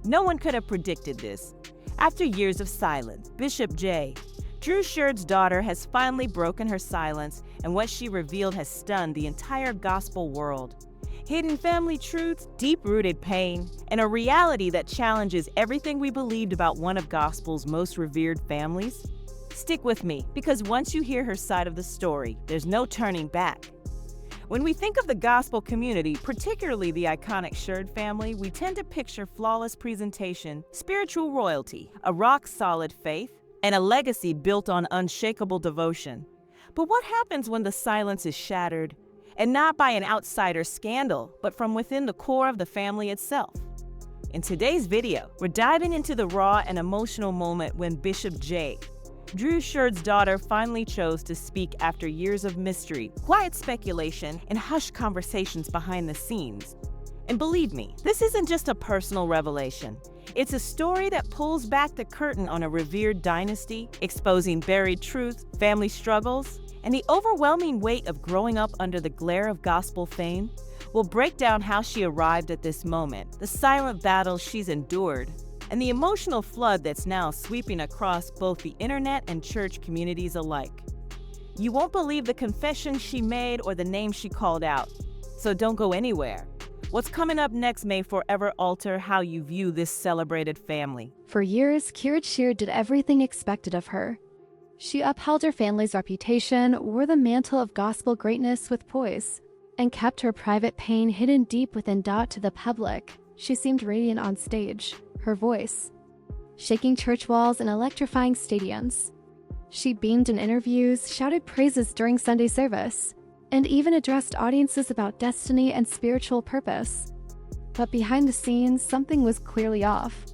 No one could have predicted this. After years of silence, Bishop J. Drew Sheard's daughter has finally broken her silence, and what she revealed has stunned the entire gospel world. Hidden family truths, deep-rooted pain, and a reality that challenges everything we believed about one of gospel's most revered families. Stick with me, because once you hear her side of the story, there's no turning back. When we think of the gospel community, particularly the iconic Sheard family, we tend to picture flawless presentation, spiritual royalty, a rock-solid faith, and a legacy built on unshakable devotion. But what happens when the silence is shattered? And not by an outsider scandal, but from within the core of the family itself. In today's video, we're diving into the raw and emotional moment when Bishop J. Drew Sheard's daughter finally chose to speak after years of mystery, quiet speculation, and hushed conversations behind the scenes. And believe me, this isn't just a personal revelation. It's a story that pulls back the curtain on a revered dynasty, exposing buried truths, family struggles, and the overwhelming weight of growing up under the glare of gospel fame. We'll break down how she arrived at this moment, the silent battles she's endured, and the emotional flood that's now sweeping across both the internet and church communities alike. You won't believe the confession she made or the name she called out, so don't go anywhere. What's coming up next may forever alter how you view this celebrated family. For years, Kierra Sheard did everything expected of her. She upheld her family's reputation, wore the mantle of gospel greatness with poise, and kept her private pain hidden deep within. To the public, she seemed radiant on stage, her voice shaking church walls and electrifying stadiums. She beamed in interviews, shouted praises during Sunday service, and even addressed audiences about destiny and spiritual purpose. But behind the scenes, something was clearly off.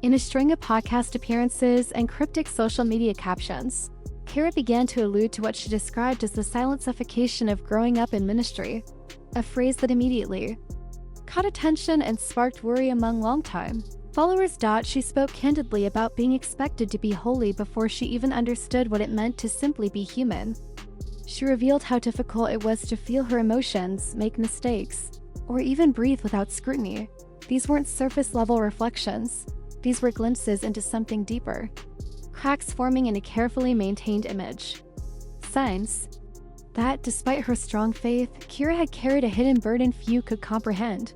In a string of podcast appearances and cryptic social media captions, Kierra began to allude to what she described as the silent suffocation of growing up in ministry, a phrase that immediately caught attention and sparked worry among longtime followers. She spoke candidly about being expected to be holy before she even understood what it meant to simply be human. She revealed how difficult it was to feel her emotions, make mistakes, or even breathe without scrutiny. These weren't surface-level reflections. These were glimpses into something deeper, cracks forming in a carefully maintained image. Signs that, despite her strong faith, Kierra had carried a hidden burden few could comprehend.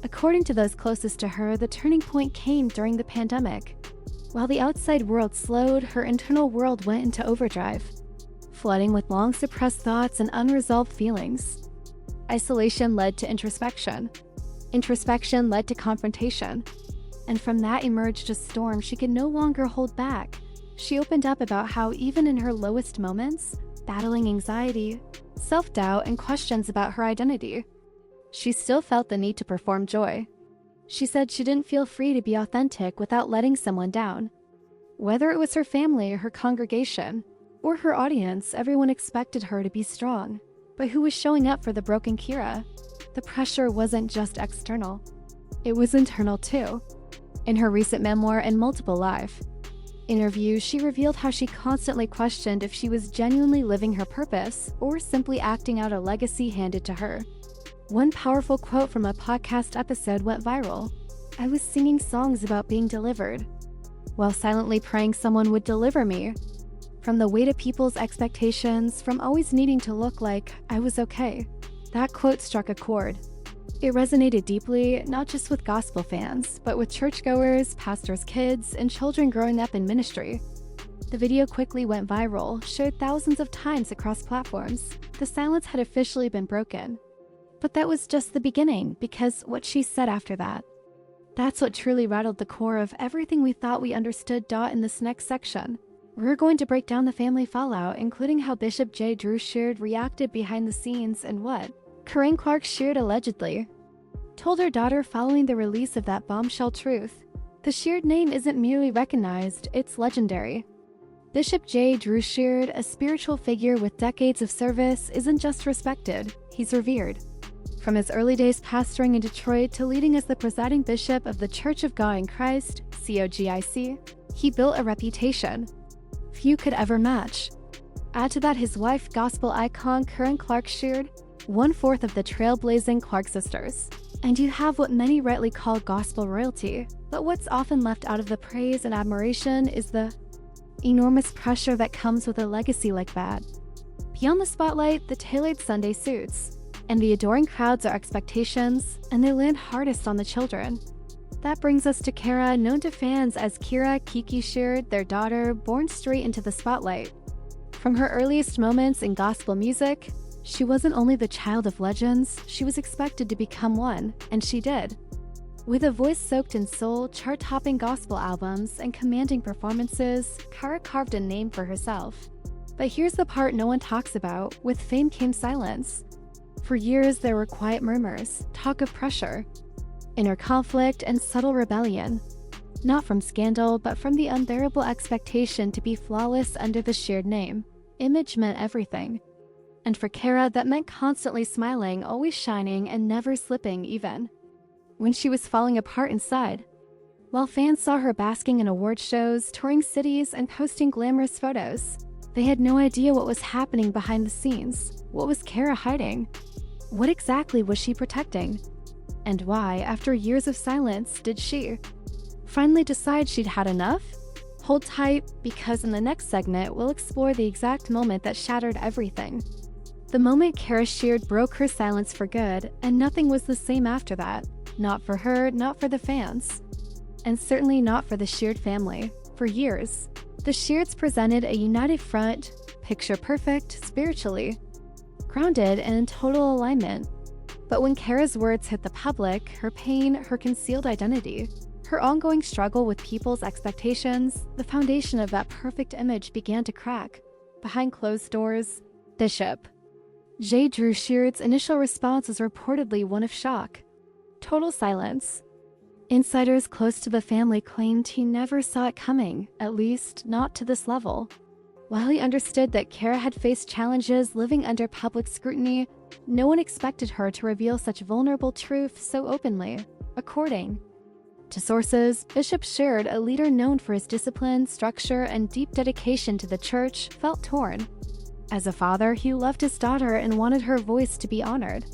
According to those closest to her, the turning point came during the pandemic. While the outside world slowed, her internal world went into overdrive, flooding with long-suppressed thoughts and unresolved feelings. Isolation led to introspection. Introspection led to confrontation. And from that emerged a storm she could no longer hold back. She opened up about how even in her lowest moments, battling anxiety, self-doubt, and questions about her identity, she still felt the need to perform joy. She said she didn't feel free to be authentic without letting someone down. Whether it was her family, her congregation, or her audience, everyone expected her to be strong. But who was showing up for the broken Kierra? The pressure wasn't just external. It was internal too. In her recent memoir and multiple live interviews, she revealed how she constantly questioned if she was genuinely living her purpose or simply acting out a legacy handed to her. One powerful quote from a podcast episode went viral. "I was singing songs about being delivered, while silently praying someone would deliver me. From the weight of people's expectations, from always needing to look like I was okay." That quote struck a chord. It resonated deeply, not just with gospel fans, but with churchgoers, pastors' kids, and children growing up in ministry. The video quickly went viral, shared thousands of times across platforms. The silence had officially been broken. But that was just the beginning, because what she said after that, that's what truly rattled the core of everything we thought we understood. In this next section, we're going to break down the family fallout, including how Bishop J. Drew Sheard reacted behind the scenes and what Kierra Sheard allegedly told her daughter following the release of that bombshell truth. The Sheard name isn't merely recognized, it's legendary. Bishop J. Drew Sheard, a spiritual figure with decades of service, isn't just respected, he's revered. From his early days pastoring in Detroit to leading as the presiding bishop of the Church of God in Christ, COGIC, he built a reputation few could ever match. Add to that his wife, gospel icon Kierra Sheard, 1/4 of the trailblazing Clark sisters. And you have what many rightly call gospel royalty, but what's often left out of the praise and admiration is the enormous pressure that comes with a legacy like that. Beyond the spotlight, the tailored Sunday suits, and the adoring crowds are expectations, and they land hardest on the children. That brings us to Kierra, known to fans as Kierra Sheard, their daughter, born straight into the spotlight. From her earliest moments in gospel music, she wasn't only the child of legends, she was expected to become one, and she did. With a voice soaked in soul, chart-topping gospel albums, and commanding performances, Kierra carved a name for herself. But here's the part no one talks about: with fame came silence. For years, there were quiet murmurs, talk of pressure, inner conflict, and subtle rebellion. Not from scandal, but from the unbearable expectation to be flawless under the Sheard name. Image meant everything. And for Kierra, that meant constantly smiling, always shining, and never slipping even when she was falling apart inside. While fans saw her basking in award shows, touring cities, and posting glamorous photos, they had no idea what was happening behind the scenes. What was Kierra hiding? What exactly was she protecting? And why, after years of silence, did she finally decide she'd had enough? Hold tight, because in the next segment, we'll explore the exact moment that shattered everything. The moment Kierra Sheard broke her silence for good, and nothing was the same after that. Not for her, not for the fans, and certainly not for the Sheard family. For years, the Sheards presented a united front, picture perfect, spiritually grounded and in total alignment. But when Kierra's words hit the public, her pain, her concealed identity, her ongoing struggle with people's expectations, the foundation of that perfect image began to crack. Behind closed doors, Bishop J. Drew Sheard's initial response was reportedly one of shock. Total silence. Insiders close to the family claimed he never saw it coming, at least not to this level. While he understood that Kierra had faced challenges living under public scrutiny, no one expected her to reveal such vulnerable truth so openly. According to sources, Bishop Sheard, a leader known for his discipline, structure, and deep dedication to the church, felt torn. As a father, he loved his daughter and wanted her voice to be honored.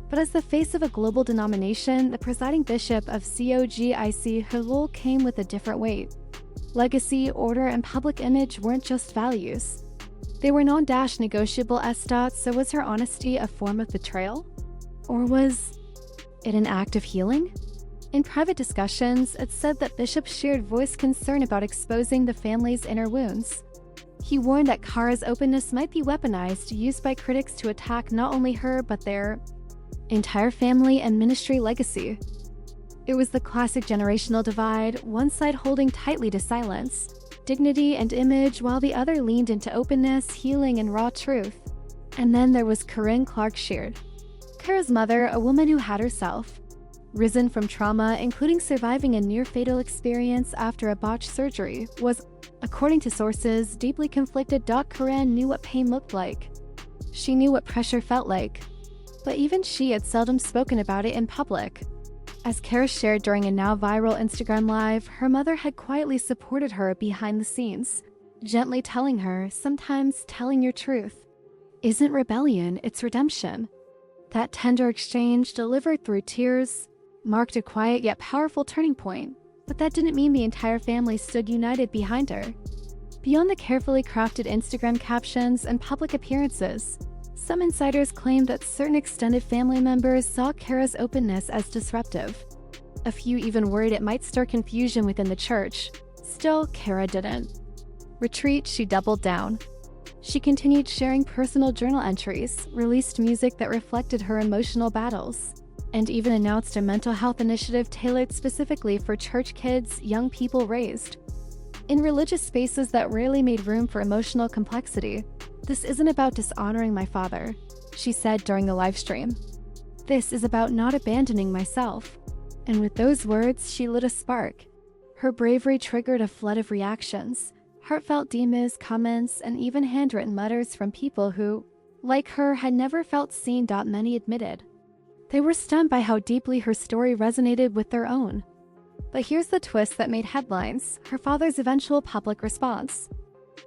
But as the face of a global denomination, the presiding bishop of COGIC, her role came with a different weight. Legacy, order, and public image weren't just values. They were non-negotiable estats, so was her honesty a form of betrayal? Or was it an act of healing? In private discussions, it's said that Bishop Sheard voiced concern about exposing the family's inner wounds. He warned that Kierra's openness might be weaponized, used by critics to attack not only her, but their entire family and ministry legacy. It was the classic generational divide, one side holding tightly to silence, dignity and image, while the other leaned into openness, healing, and raw truth. And then there was Kierra Clark Sheard, Kierra's mother, a woman who had herself risen from trauma, including surviving a near-fatal experience after a botched surgery, was, according to sources, deeply conflicted. Kierra knew what pain looked like. She knew what pressure felt like. But even she had seldom spoken about it in public. As Kierra shared during a now viral Instagram Live, her mother had quietly supported her behind the scenes, gently telling her, sometimes telling your truth isn't rebellion, it's redemption. That tender exchange, delivered through tears, marked a quiet yet powerful turning point. But that didn't mean the entire family stood united behind her. Beyond the carefully crafted Instagram captions and public appearances, some insiders claimed that certain extended family members saw Kierra's openness as disruptive. A few even worried it might stir confusion within the church. Still, Kierra didn't retreat, she doubled down. She continued sharing personal journal entries, released music that reflected her emotional battles, and even announced a mental health initiative tailored specifically for church kids, young people raised in religious spaces that rarely made room for emotional complexity. This isn't about dishonoring my father, she said during the live stream. This is about not abandoning myself. And with those words, she lit a spark. Her bravery triggered a flood of reactions, heartfelt DMs, comments, and even handwritten letters from people who, like her, had never felt seen. Many admitted they were stunned by how deeply her story resonated with their own. But here's the twist that made headlines: her father's eventual public response.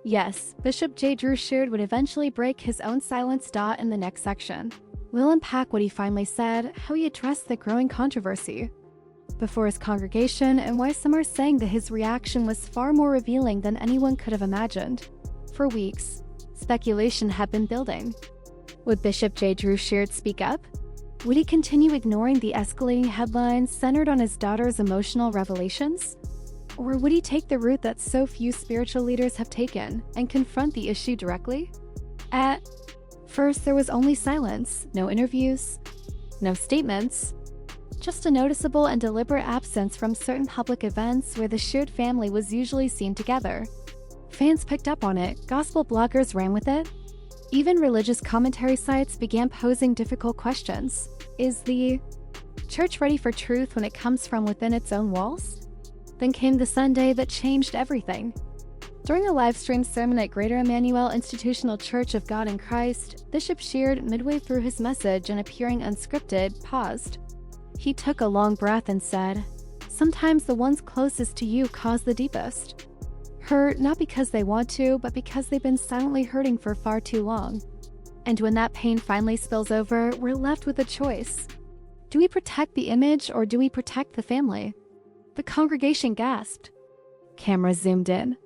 Yes, Bishop J. Drew Sheard would eventually break his own silence. In the next section, We'll unpack what he finally said, how he addressed the growing controversy before his congregation, and why some are saying that his reaction was far more revealing than anyone could have imagined. For weeks, speculation had been building. Would Bishop J. Drew Sheard speak up? Would he continue ignoring the escalating headlines centered on his daughter's emotional revelations? Or would he take the route that so few spiritual leaders have taken and confront the issue directly? At first, there was only silence, no interviews, no statements, just a noticeable and deliberate absence from certain public events where the Sheard family was usually seen together. Fans picked up on it, gospel bloggers ran with it. Even religious commentary sites began posing difficult questions. Is the church ready for truth when it comes from within its own walls? Then came the Sunday that changed everything. During a live-stream sermon at Greater Emmanuel Institutional Church of God in Christ, Bishop Sheard, midway through his message and appearing unscripted, paused. He took a long breath and said, "Sometimes the ones closest to you cause the deepest. Hurt not because they want to, but because they've been silently hurting for far too long. And when that pain finally spills over, we're left with a choice. Do we protect the image or do we protect the family?" The congregation gasped. Cameras zoomed in.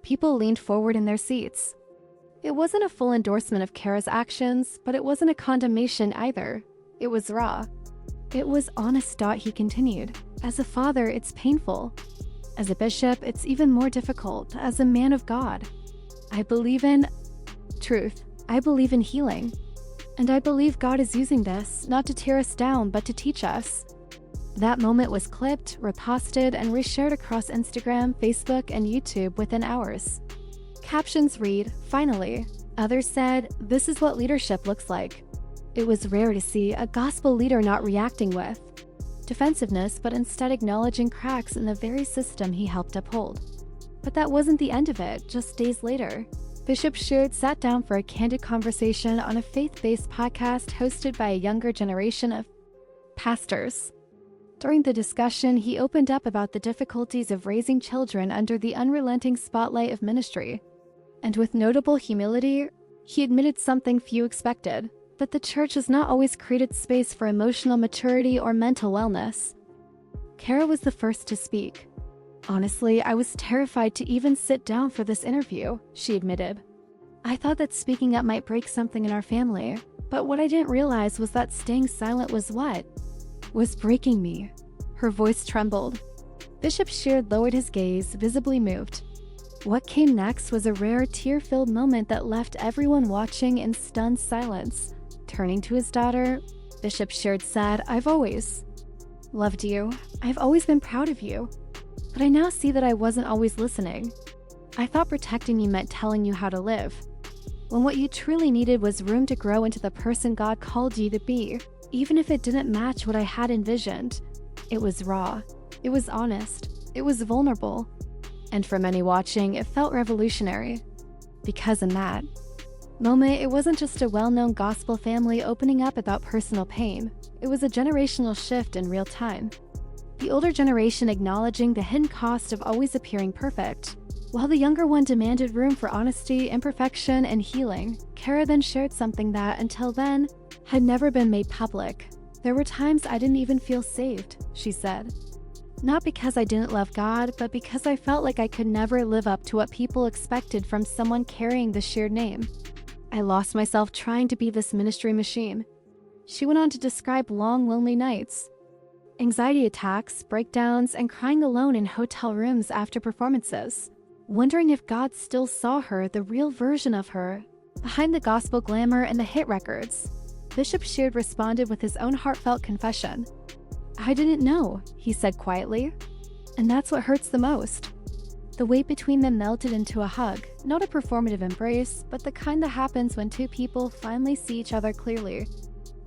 People leaned forward in their seats. It wasn't a full endorsement of Kierra's actions, but it wasn't a condemnation either. It was raw. It was honest. He continued. As a father, it's painful. As a bishop, it's even more difficult. As a man of God, I believe in truth. I believe in healing. And I believe God is using this, not to tear us down, but to teach us. That moment was clipped, reposted, and reshared across Instagram, Facebook, and YouTube within hours. Captions read, "Finally." Others said, "This is what leadership looks like." It was rare to see a gospel leader not reacting with defensiveness, but instead acknowledging cracks in the very system he helped uphold. But that wasn't the end of it. Just days later, Bishop Sheard sat down for a candid conversation on a faith-based podcast hosted by a younger generation of pastors. During the discussion, he opened up about the difficulties of raising children under the unrelenting spotlight of ministry. And with notable humility, he admitted something few expected, that the church has not always created space for emotional maturity or mental wellness. Kierra was the first to speak. "Honestly, I was terrified to even sit down for this interview," she admitted. "I thought that speaking up might break something in our family, but what I didn't realize was that staying silent was breaking me." Her voice trembled. Bishop Sheard lowered his gaze, visibly moved. What came next was a rare, tear-filled moment that left everyone watching in stunned silence. Turning to his daughter, Bishop Sheard said, "I've always loved you. I've always been proud of you. But I now see that I wasn't always listening. I thought protecting you meant telling you how to live, when what you truly needed was room to grow into the person God called you to be, even if it didn't match what I had envisioned." It was raw. It was honest. It was vulnerable. And for many watching, it felt revolutionary. Because in that moment, it wasn't just a well-known gospel family opening up about personal pain. It was a generational shift in real time. The older generation acknowledging the hidden cost of always appearing perfect, while the younger one demanded room for honesty, imperfection, and healing. Kierra then shared something that, until then, had never been made public. "There were times I didn't even feel saved," she said. "Not because I didn't love God, but because I felt like I could never live up to what people expected from someone carrying the Sheard name. I lost myself trying to be this ministry machine." She went on to describe long, lonely nights, anxiety attacks, breakdowns, and crying alone in hotel rooms after performances, wondering if God still saw her, the real version of her, behind the gospel glamour and the hit records. Bishop Sheard responded with his own heartfelt confession. "I didn't know," he said quietly. "And that's what hurts the most." The weight between them melted into a hug, not a performative embrace, but the kind that happens when two people finally see each other clearly.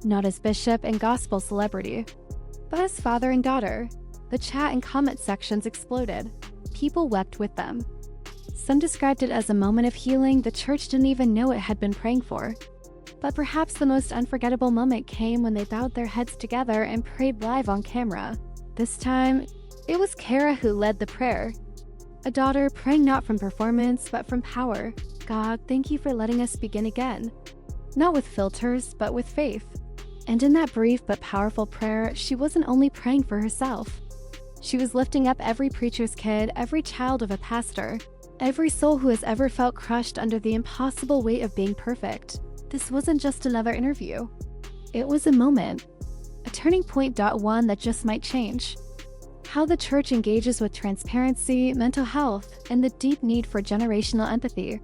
Not as bishop and gospel celebrity, but as father and daughter. The chat and comment sections exploded. People wept with them. Some described it as a moment of healing the church didn't even know it had been praying for. But perhaps the most unforgettable moment came when they bowed their heads together and prayed live on camera. This time, it was Kierra who led the prayer. A daughter praying not from performance, but from power. "God, thank you for letting us begin again. Not with filters, but with faith." And in that brief but powerful prayer, she wasn't only praying for herself. She was lifting up every preacher's kid, every child of a pastor, every soul who has ever felt crushed under the impossible weight of being perfect. This wasn't just another interview. It was a moment, a turning point. One that just might change how the church engages with transparency, mental health, and the deep need for generational empathy.